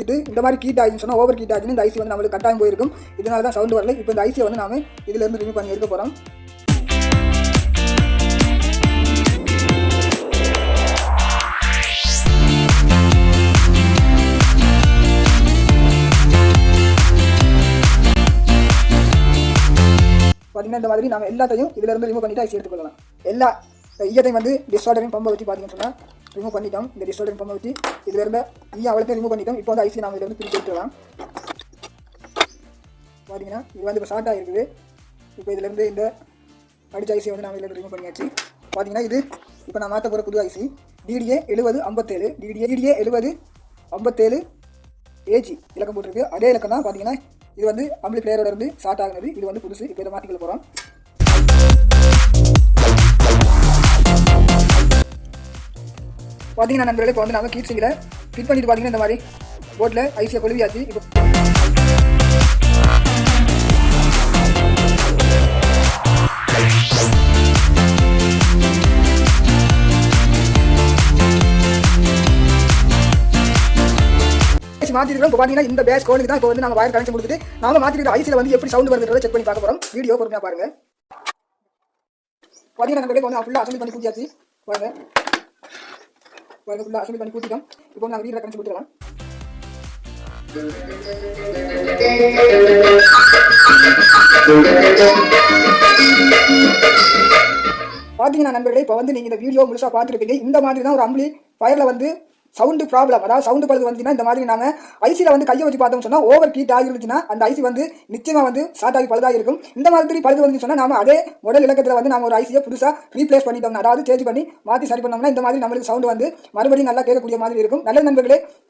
கொடுத்துட்டு இந்த மாதிரி கீட் ஆகின்னு சொன்னால் ஓவர் கீட் ஆகின்னு இந்த ஐசி வந்து நம்மளுக்கு கட்டாயம் போயிருக்கும். இதனால தான் சவுண்டு வரல. இப்போ இந்த ஐசியை வந்து நாம இதிலேருந்து ரிமூவ் பண்ணி எடுக்க போகிறோம். பார்த்தீங்கன்னா இந்த மாதிரி நம்ம எல்லாத்தையும் இதிலேருந்து ரிமூவ் பண்ணிவிட்டு ஐசி எடுத்துக்கொள்ளலாம். எல்லா ஈயத்தையும் வந்து டிஸ்ஆர்டரிங் பம்பை வச்சு பார்த்தீங்கன்னு சொன்னால் ரிமூவ் பண்ணிட்டோம். இந்த டிஸ்ஆர்டரிங் பம்பை வச்சு இதில் இருந்த ஈயம் அவ்வளோத்தையும் ரிமூவ் பண்ணிட்டோம். இப்போ வந்து ஐசி நம்ம இதில் வந்து பிரித்து எடுத்துக்கலாம். பார்த்தீங்கன்னா இது வந்து இப்போ ஷார்ட்டாக இருக்குது. இப்போ இதிலேருந்து இந்த அடிச்ச ஐசி வந்து நம்ம இதில் ரிமூவ் பண்ணியாச்சு. பார்த்தீங்கன்னா இது இப்போ நான் மாற்ற போகிற புது ஐசி DDA 7057 DDA 7057 AG இலக்கம் போட்டிருக்கு. அதே இலக்கம் தான். பார்த்தீங்கன்னா இது வந்து அம்பிளி பிளேயரோட இருந்து ஷார்ட் ஆகுது. இது வந்து புதுசு. இப்போ இதை மாற்றிக்கொள்ள போகிறோம். பார்த்தீங்கன்னா நண்பர்களே இப்போ வந்து நாங்கள் கீட் சிங்கில் ஃபிட் பண்ணிட்டு பார்த்தீங்கன்னா இந்த மாதிரி போட்டில் ஐசியை கொழுவியாச்சு. இப்போ மாற்றிருக்கோம். இப்போ பார்த்தீங்கன்னா இந்த பேஸ் கோலுக்கு தான் இப்போ வந்து நாங்கள் வயர் கனெக்ஷன் கொடுத்துட்டு நாம மாற்றிருக்கிற ஐசியில் வந்து எப்படி சவுண்ட் வருதுன்றதை செக் பண்ணி பார்க்க போகிறோம். வீடியோ பொறுமையாக பாருங்கள். பார்த்தீங்கன்னா நண்பர்களே இப்போ வந்து ஃபுல்லாக அசம்பிள் பண்ணி கூட்டியாச்சு. பாருங்க ஃபுல்லாக அசம்பிள் பண்ணி கூட்டிட்டோம். இப்போ நாங்கள் வீடியோ கனெக்ஷன் கொடுத்துடலாம். பார்த்தீங்கன்னா நண்பர்களே இப்போ வந்து நீங்கள் இந்த வீடியோ முழுசாக பார்த்துருப்பீங்க. இந்த மாதிரி தான் ஒரு அம்பிளி ஃபயரில் வந்து சவுண்டு ப்ராப்ளம், அதாவது சவுண்டு பழுது வந்துச்சுன்னா இந்த மாதிரி நாங்கள் ஐசியில் வந்து கையை வச்சு பார்த்தோம்னு சொன்னால் ஓவர் ஹீட் ஆகிருந்துச்சுன்னா அந்த ஐசி வந்து நிச்சயமாக வந்து ஷார்ட் ஆகி பழுதாக இருக்கும். இந்த மாதிரி பழுது வந்துச்சு சொன்னால் நாம அதே மாடல் இலக்கத்தில் வந்து நம்ம ஒரு ஐசியை புதுசாக ரீப்ளேஸ் பண்ணிட்டோம்னா, அதாவது சேஞ்ச் பண்ணி மாற்றி சரி பண்ணோம்னா இந்த மாதிரி நம்மளுக்கு சவுண்டு வந்து மறுபடியும் நல்லா கேட்கக்கூடிய மாதிரி இருக்கும். நல்ல நண்பர்களே,